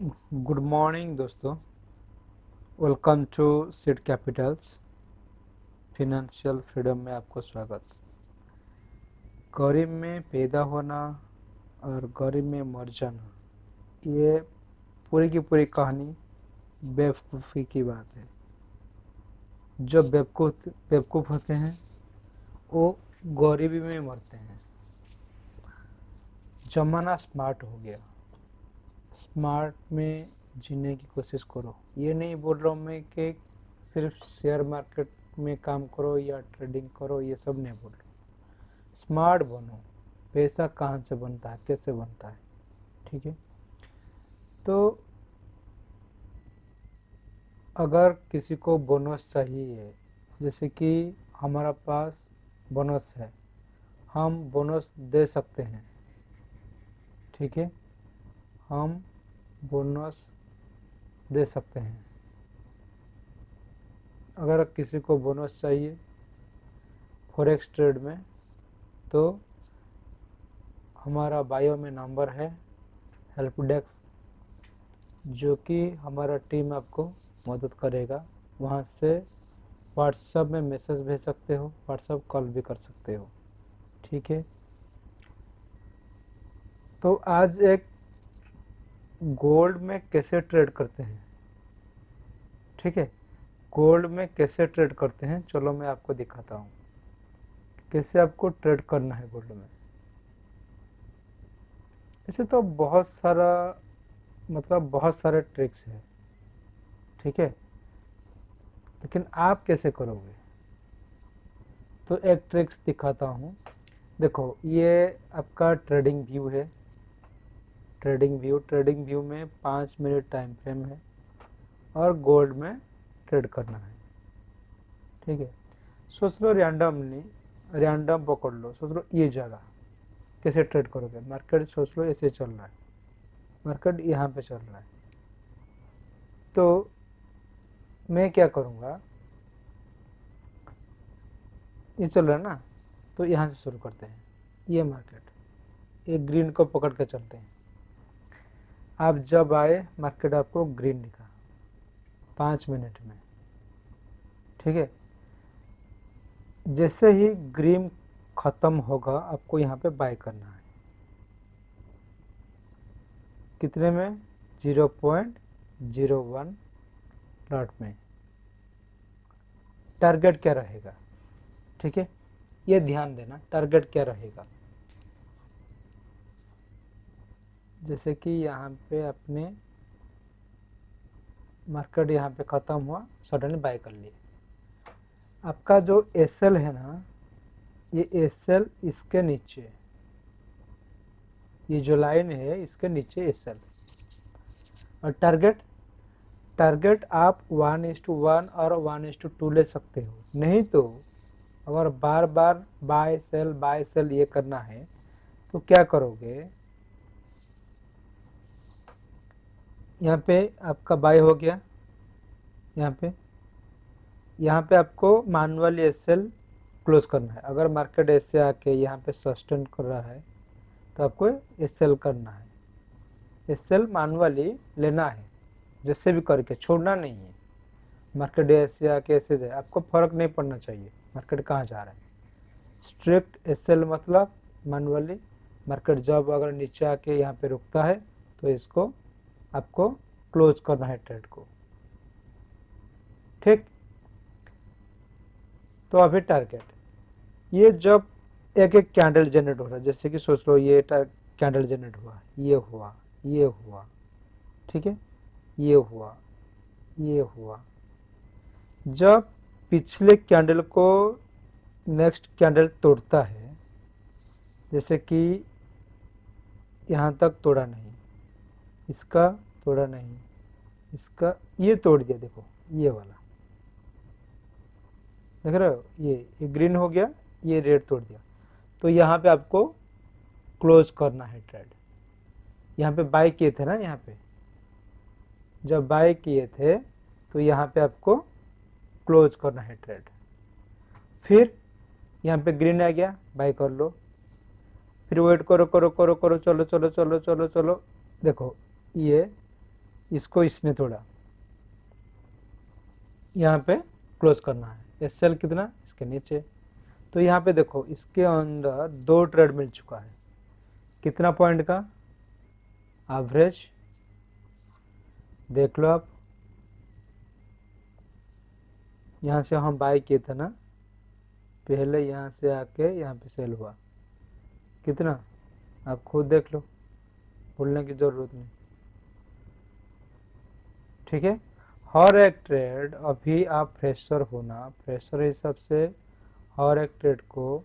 Good morning दोस्तों। Welcome to seed capitals financial freedom में आपको स्वागत। गरीब में पैदा होना और गरीब में मर जाना, ये पूरी की पूरी कहानी बेवकूफ़ी की बात है। जो बेवकूफ़ होते हैं वो गरीबी में मरते हैं। जमाना स्मार्ट हो गया, स्मार्ट में जीने की कोशिश करो। ये नहीं बोल रहा हूँ मैं कि सिर्फ शेयर मार्केट में काम करो या ट्रेडिंग करो, ये सब नहीं बोल रहा हूँ। स्मार्ट बनो। पैसा कहाँ से बनता है, कैसे बनता है, ठीक है। तो अगर किसी को बोनस चाहिए, जैसे कि हमारा पास बोनस है, हम बोनस दे सकते हैं, ठीक है। हम बोनस दे सकते हैं। अगर किसी को बोनस चाहिए फॉरेक्स ट्रेड में, तो हमारा बायो में नंबर है हेल्प डेस्क, जो कि हमारा टीम आपको मदद करेगा। वहाँ से व्हाट्सएप में मैसेज भेज सकते हो, व्हाट्सएप कॉल भी कर सकते हो, ठीक है। तो आज एक गोल्ड में कैसे ट्रेड करते हैं, ठीक है। गोल्ड में कैसे ट्रेड करते हैं, चलो मैं आपको दिखाता हूँ कैसे आपको ट्रेड करना है गोल्ड में। ऐसे तो बहुत सारा, मतलब बहुत सारे ट्रिक्स है, ठीक है। लेकिन आप कैसे करोगे, तो एक ट्रिक्स दिखाता हूँ। देखो, ये आपका ट्रेडिंग व्यू है। ट्रेडिंग व्यू में 5 मिनट टाइम फ्रेम है और गोल्ड में ट्रेड करना है, ठीक है। सोच लो रैंडमली, रैंडम पकड़ लो, सोच लो ये जगह कैसे ट्रेड करोगे। मार्केट सोच लो ऐसे चल रहा है, मार्केट यहाँ पे चल रहा है, तो मैं क्या करूँगा, ये चल रहा है ना, तो यहाँ से शुरू करते हैं। ये मार्केट, ये ग्रीन को पकड़ के चलते हैं। आप जब आए मार्केट आपको ग्रीन दिखा 5 मिनट में, ठीक है। जैसे ही ग्रीन खत्म होगा आपको यहाँ पे बाय करना है। कितने में? 0.01 लॉट में। टारगेट क्या रहेगा, ठीक है, ये ध्यान देना, टारगेट क्या रहेगा। जैसे कि यहाँ पे अपने मार्केट यहाँ पे ख़त्म हुआ, सडनली बाय कर लिए। आपका जो एसएल है ना, ये एसएल इसके नीचे, ये जो लाइन है इसके नीचे एसएल। और टारगेट, टारगेट आप 1:1 और 1:2 ले सकते हो। नहीं तो अगर बार बार बाय सेल ये करना है तो क्या करोगे, यहाँ पे आपका बाय हो गया, यहाँ पे आपको मैनुअली एसएल क्लोज करना है। अगर मार्केट ऐसे आके यहाँ पे सस्टेन कर रहा है तो आपको एसएल करना है, एसएल मैनुअली लेना है, जैसे भी करके छोड़ना नहीं है। मार्केट ऐसे आके ऐसे जाए, आपको फर्क नहीं पड़ना चाहिए मार्केट कहाँ जा रहा है। स्ट्रिक्ट एसएल मतलब मैनुअली, मार्केट जब अगर नीचे आके यहाँ पे रुकता है तो इसको आपको क्लोज करना है ट्रेड को, ठीक। तो अभी टारगेट, ये जब एक एक कैंडल जनरेट हो रहा है, जैसे कि सोच लो ये कैंडल जनरेट हुआ, ये हुआ, ये हुआ, ठीक है, ये हुआ, ये हुआ। जब पिछले कैंडल को नेक्स्ट कैंडल तोड़ता है, जैसे कि यहाँ तक तोड़ा नहीं, इसका तोड़ा नहीं, इसका ये तोड़ दिया, देखो ये वाला, देख रहे हो, ये ग्रीन हो गया, ये रेड तोड़ दिया। तो यहाँ पे आपको क्लोज करना है ट्रेड। यहाँ पे बाय किए थे ना, यहाँ पे जब बाय किए थे तो यहाँ पे आपको क्लोज करना है ट्रेड। फिर यहाँ पे ग्रीन आ गया, बाय कर लो। फिर वेट करो करो करो करो, चलो चलो चलो चलो चलो, देखो ये इसको इसने तोड़ा, यहाँ पे क्लोज करना है। एसएल कितना, इसके नीचे। तो यहाँ पे देखो इसके अंदर 2 ट्रेड मिल चुका है, कितना पॉइंट का, एवरेज देख लो आप। यहाँ से हम बाय किए थे ना पहले, यहाँ से आके यहाँ पे सेल हुआ, कितना आप खुद देख लो, भूलने की जरूरत नहीं। ठीक है, हर एक ट्रेड, अभी आप फ्रेशर होना, फ्रेशर हिसाब से हर एक ट्रेड को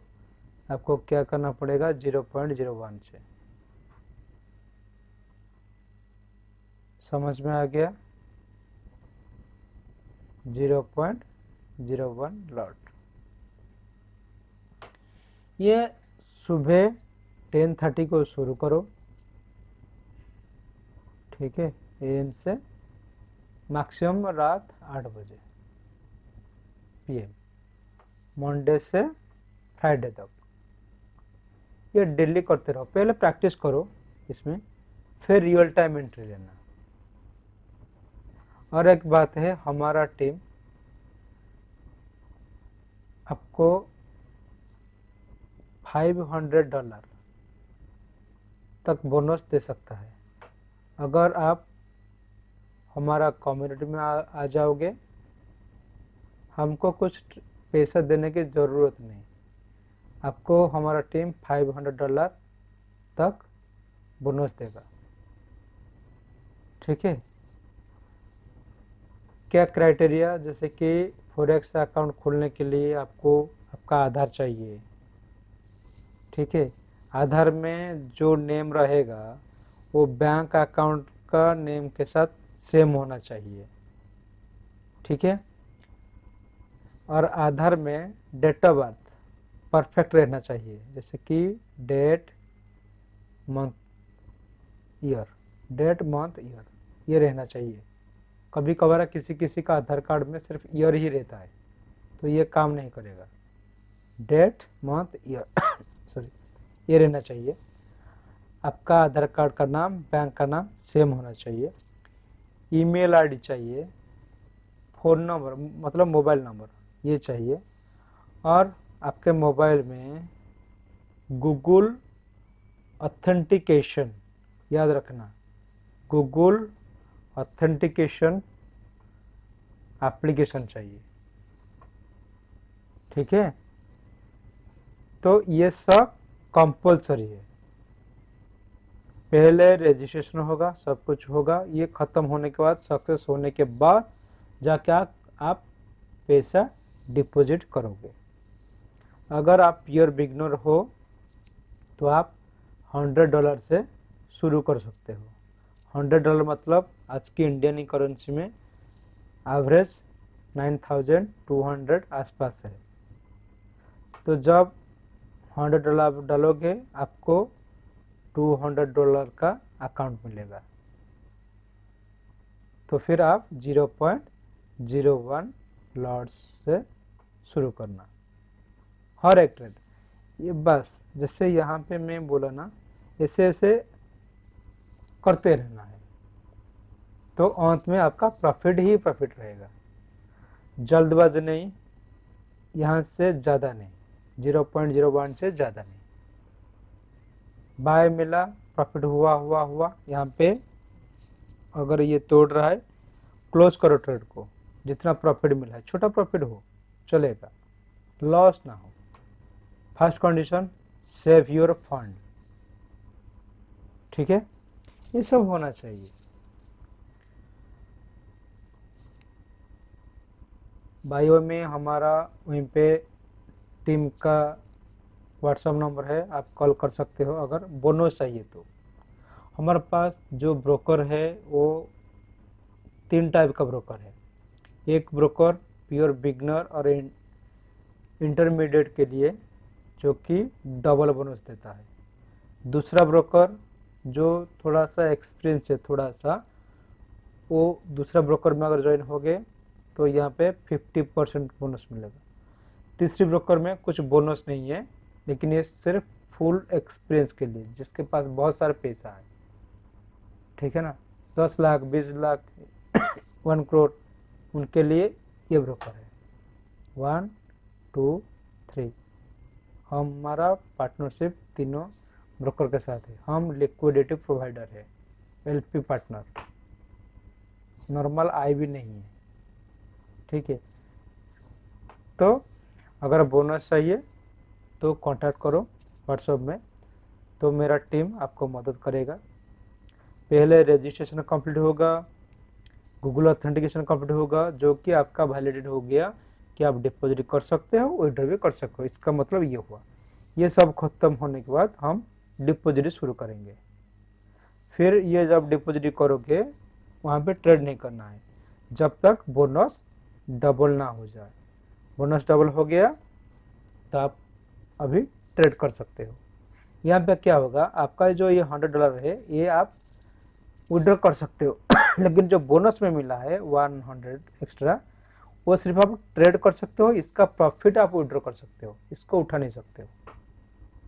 आपको क्या करना पड़ेगा, 0.01 से। समझ में आ गया, 0.01 लॉट। ये सुबह 10:30 को शुरू करो, ठीक है, एम से मैक्सिमम रात 8 बजे पीएम, मंडे से फ्राइडे तक। ये डेली करते रहो, पहले प्रैक्टिस करो इसमें, फिर रियल टाइम एंट्री लेना। और एक बात है, हमारा टीम आपको $500 तक बोनस दे सकता है अगर आप हमारा कम्युनिटी में आ जाओगे। हमको कुछ पैसा देने की ज़रूरत नहीं, आपको हमारा टीम $500 तक बोनस देगा। ठीक है, क्या क्राइटेरिया, जैसे कि फॉरेक्स अकाउंट खोलने के लिए आपको आपका आधार चाहिए। ठीक है, आधार में जो नेम रहेगा वो बैंक अकाउंट का नेम के साथ सेम होना चाहिए। ठीक है, और आधार में डेट ऑफ बर्थ परफेक्ट रहना चाहिए, जैसे कि date month year, date month year ये रहना चाहिए। कभी कभार किसी किसी का आधार कार्ड में सिर्फ ईयर ही रहता है, तो ये काम नहीं करेगा। डेट मंथ ईयर सॉरी, ये रहना चाहिए। आपका आधार कार्ड का नाम, बैंक का नाम सेम होना चाहिए। ईमेल आईडी चाहिए, फ़ोन नंबर मतलब मोबाइल नंबर ये चाहिए। और आपके मोबाइल में गूगल ऑथेंटिकेशन, याद रखना, गूगल ऑथेंटिकेशन एप्लीकेशन चाहिए। ठीक है, तो ये सब कंपलसरी है। पहले रजिस्ट्रेशन होगा, सब कुछ होगा, ये ख़त्म होने के बाद, सक्सेस होने के बाद जाके आप पैसा डिपॉजिट करोगे। अगर आप प्योर बिगनर हो तो आप $100 से शुरू कर सकते हो। $100 मतलब आज की इंडियन करेंसी में एवरेज 9,200 आसपास है। तो जब $100 आप डालोगे आपको $200 का अकाउंट मिलेगा। तो फिर आप 0.01 लॉट्स से शुरू करना हर एक ट्रेड। ये बस जैसे यहाँ पे मैं बोला ना, ऐसे ऐसे करते रहना है, तो अंत में आपका प्रॉफिट ही प्रॉफिट रहेगा। जल्दबाजी नहीं, यहाँ से ज़्यादा नहीं, 0.01 से ज़्यादा नहीं। बाय मिला, प्रॉफिट हुआ हुआ हुआ, यहाँ पे अगर ये तोड़ रहा है क्लोज करो ट्रेड को, जितना प्रॉफिट मिला है, छोटा प्रॉफिट हो चलेगा, लॉस ना हो। First condition, save your fund. ठीक है, ये सब होना चाहिए। बायो में हमारा वहीं पे टीम का व्हाट्सएप नंबर है, आप कॉल कर सकते हो अगर बोनस चाहिए तो। हमारे पास जो ब्रोकर है वो 3 टाइप का ब्रोकर है। एक ब्रोकर प्योर बिगनर और इंटरमीडिएट के लिए, जो कि डबल बोनस देता है। दूसरा ब्रोकर जो थोड़ा सा एक्सपीरियंस है, थोड़ा सा, वो दूसरा ब्रोकर में अगर ज्वाइन हो गए तो यहाँ पे 50% बोनस मिलेगा। तीसरी ब्रोकर में कुछ बोनस नहीं है, लेकिन ये सिर्फ फुल एक्सपीरियंस के लिए, जिसके पास बहुत सारा पैसा है। ठीक है ना, 10 लाख 20 लाख 1 करोड़, उनके लिए ये ब्रोकर है। 1 2 3 हमारा पार्टनरशिप तीनों ब्रोकर के साथ है। हम लिक्विडिटी प्रोवाइडर है, एलपी पार्टनर, नॉर्मल आई भी नहीं है। ठीक है, तो अगर बोनस चाहिए तो कांटेक्ट करो व्हाट्सएप में, तो मेरा टीम आपको मदद करेगा। पहले रजिस्ट्रेशन कंप्लीट होगा, गूगल ऑथेंटिकेशन कंप्लीट होगा, जो कि आपका वैलिडेट हो गया कि आप डिपॉजिट कर सकते हो, विड्रॉ भी कर सकते हो। इसका मतलब ये हुआ। ये सब खत्म होने के बाद हम डिपॉजिट शुरू करेंगे। फिर ये जब डिपॉजिट करोगे वहाँ पे ट्रेड नहीं करना है जब तक बोनस डबल ना हो जाए। बोनस डबल हो गया तो आप अभी ट्रेड कर सकते हो। यहाँ पे क्या होगा, आपका जो ये $100 है ये आप विड्रॉ कर सकते हो लेकिन जो बोनस में मिला है 100 एक्स्ट्रा, वो सिर्फ आप ट्रेड कर सकते हो, इसका प्रॉफिट आप विड्रॉ कर सकते हो, इसको उठा नहीं सकते हो।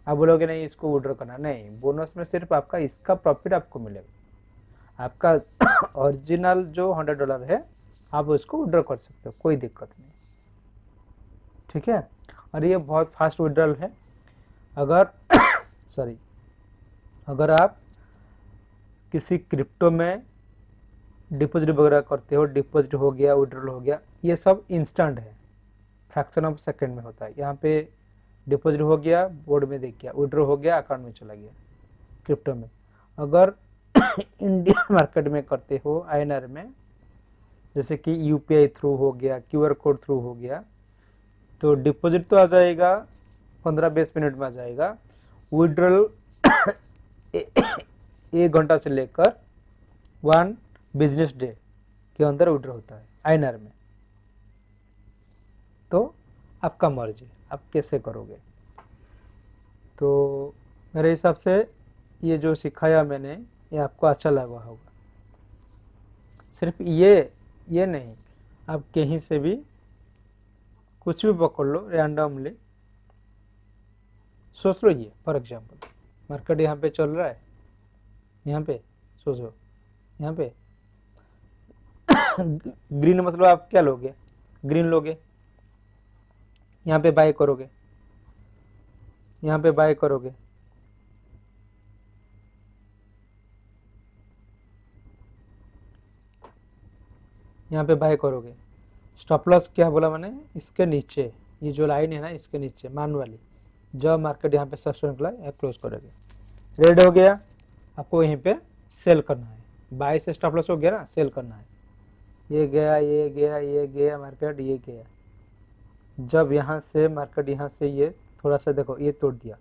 आप बोलोगे नहीं इसको विड्रॉ करना, नहीं, बोनस में सिर्फ आपका इसका प्रॉफिट आपको मिलेगा। आपका ओरिजिनल जो $100 है आप उसको विड्रॉ कर सकते हो, कोई दिक्कत नहीं। ठीक है, और ये बहुत फास्ट विड्रॉल है। अगर सॉरी, अगर आप किसी क्रिप्टो में डिपॉजिट वगैरह करते हो, डिपॉजिट हो गया, विड्रॉल हो गया, ये सब इंस्टेंट है, फ्रैक्शन ऑफ सेकंड में होता है। यहाँ पे डिपॉजिट हो गया, बोर्ड में देख गया, विड्रॉ हो गया, अकाउंट में चला गया क्रिप्टो में। अगर इंडियन मार्केट में करते हो आईएनआर में, जैसे कि यूपीआई थ्रू हो गया, क्यूआर कोड थ्रू हो गया, तो डिपॉजिट तो आ जाएगा 15-20 मिनट में आ जाएगा, विड्रॉल 1 घंटा से लेकर 1 बिजनेस डे के अंदर विड्रॉ होता है आईएनआर में। तो आपका मर्जी, आप कैसे करोगे। तो मेरे हिसाब से ये जो सिखाया मैंने ये आपको अच्छा लगा होगा। सिर्फ ये नहीं, आप कहीं से भी कुछ भी पकड़ लो रैंडमली। सोच लो, ये फॉर एग्जांपल मार्केट यहाँ पे चल रहा है, यहाँ पे सोचो, यहाँ पे ग्रीन मतलब आप क्या लोगे, ग्रीन लोगे, यहाँ पे बाय करोगे, यहाँ पे बाय करोगे, यहाँ पे बाय करोगे। स्टॉप लॉस क्या बोला मैंने, इसके नीचे, ये जो लाइन है ना इसके नीचे मान वाली, जब मार्केट यहाँ पे सस्टेन निकला यहाँ क्लोज करोगे, रेड हो गया, आपको यहीं पे सेल करना है। बाय से स्टॉप लॉस हो गया ना, सेल करना है। ये गया, ये गया, ये गया मार्केट, ये गया, जब यहाँ से मार्केट यहाँ से ये थोड़ा सा देखो ये तोड़ दिया,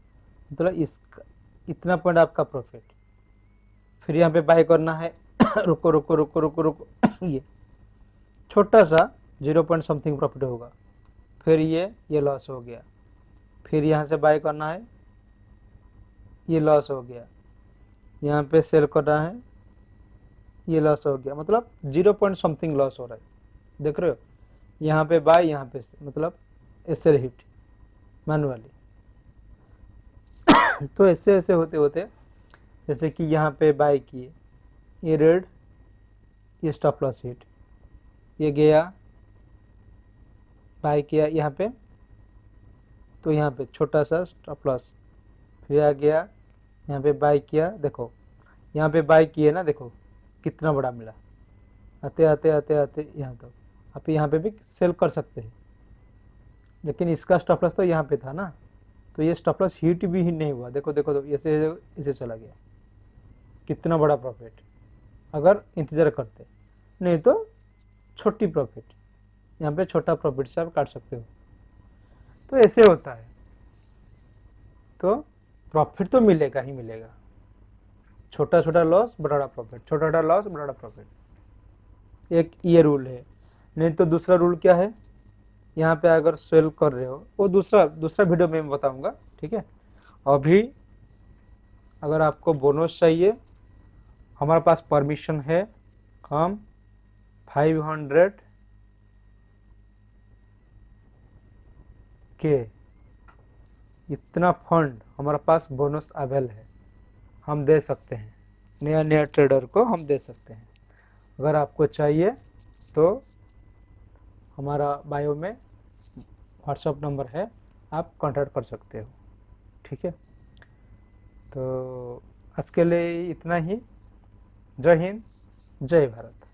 मतलब इसका इतना पॉइंट आपका प्रॉफिट। फिर यहाँ पे बाय करना है रुको रुको रुको रुको रुको ये छोटा सा 0 पॉइंट समथिंग प्रॉफिट होगा, फिर ये लॉस हो गया, फिर यहाँ से बाय करना है, ये लॉस हो गया, यहाँ पे सेल करना है, ये लॉस हो गया, मतलब 0 पॉइंट समथिंग लॉस हो रहा है। देख रहे हो, यहाँ पे बाय, यहाँ पे मतलब एसएल हिट मैनुअली। तो ऐसे ऐसे होते होते, जैसे कि यहाँ पे बाय किए, ये रेड, ये स्टॉप लॉस हिट, ये गया, बाय किया यहाँ पे, तो यहाँ पे छोटा सा स्टॉप लॉस, फिर आ गया यहाँ पे बाय किया, देखो यहाँ पे बाय किए ना, देखो कितना बड़ा मिला, आते आते आते आते यहाँ तक। आप यहाँ पे भी सेल कर सकते हैं, लेकिन इसका स्टॉप लॉस तो यहाँ पे था ना, तो ये स्टॉप लॉस हिट भी ही नहीं हुआ। देखो देखो, तो ऐसे चला गया, कितना बड़ा प्रॉफिट अगर इंतजार करते, नहीं तो छोटी प्रॉफिट, यहाँ पे छोटा प्रॉफिट से आप काट सकते हो। तो ऐसे होता है, तो प्रॉफिट तो मिलेगा ही मिलेगा, छोटा छोटा लॉस बड़ा प्रॉफिट, छोटा छोटा लॉस बड़ा प्रॉफिट, एक ये रूल है। नहीं तो दूसरा रूल क्या है, यहाँ पे अगर सेल कर रहे हो, वो दूसरा दूसरा वीडियो में बताऊंगा, ठीक है। अभी अगर आपको बोनस चाहिए, हमारे पास परमिशन है, हम 500 के इतना फंड हमारे पास बोनस अवेल है, हम दे सकते हैं, नया नया ट्रेडर को हम दे सकते हैं। अगर आपको चाहिए तो हमारा बायो में व्हाट्सएप नंबर है, आप कांटेक्ट कर सकते हो। ठीक है, तो आज के लिए इतना ही। जय हिंद, जय भारत।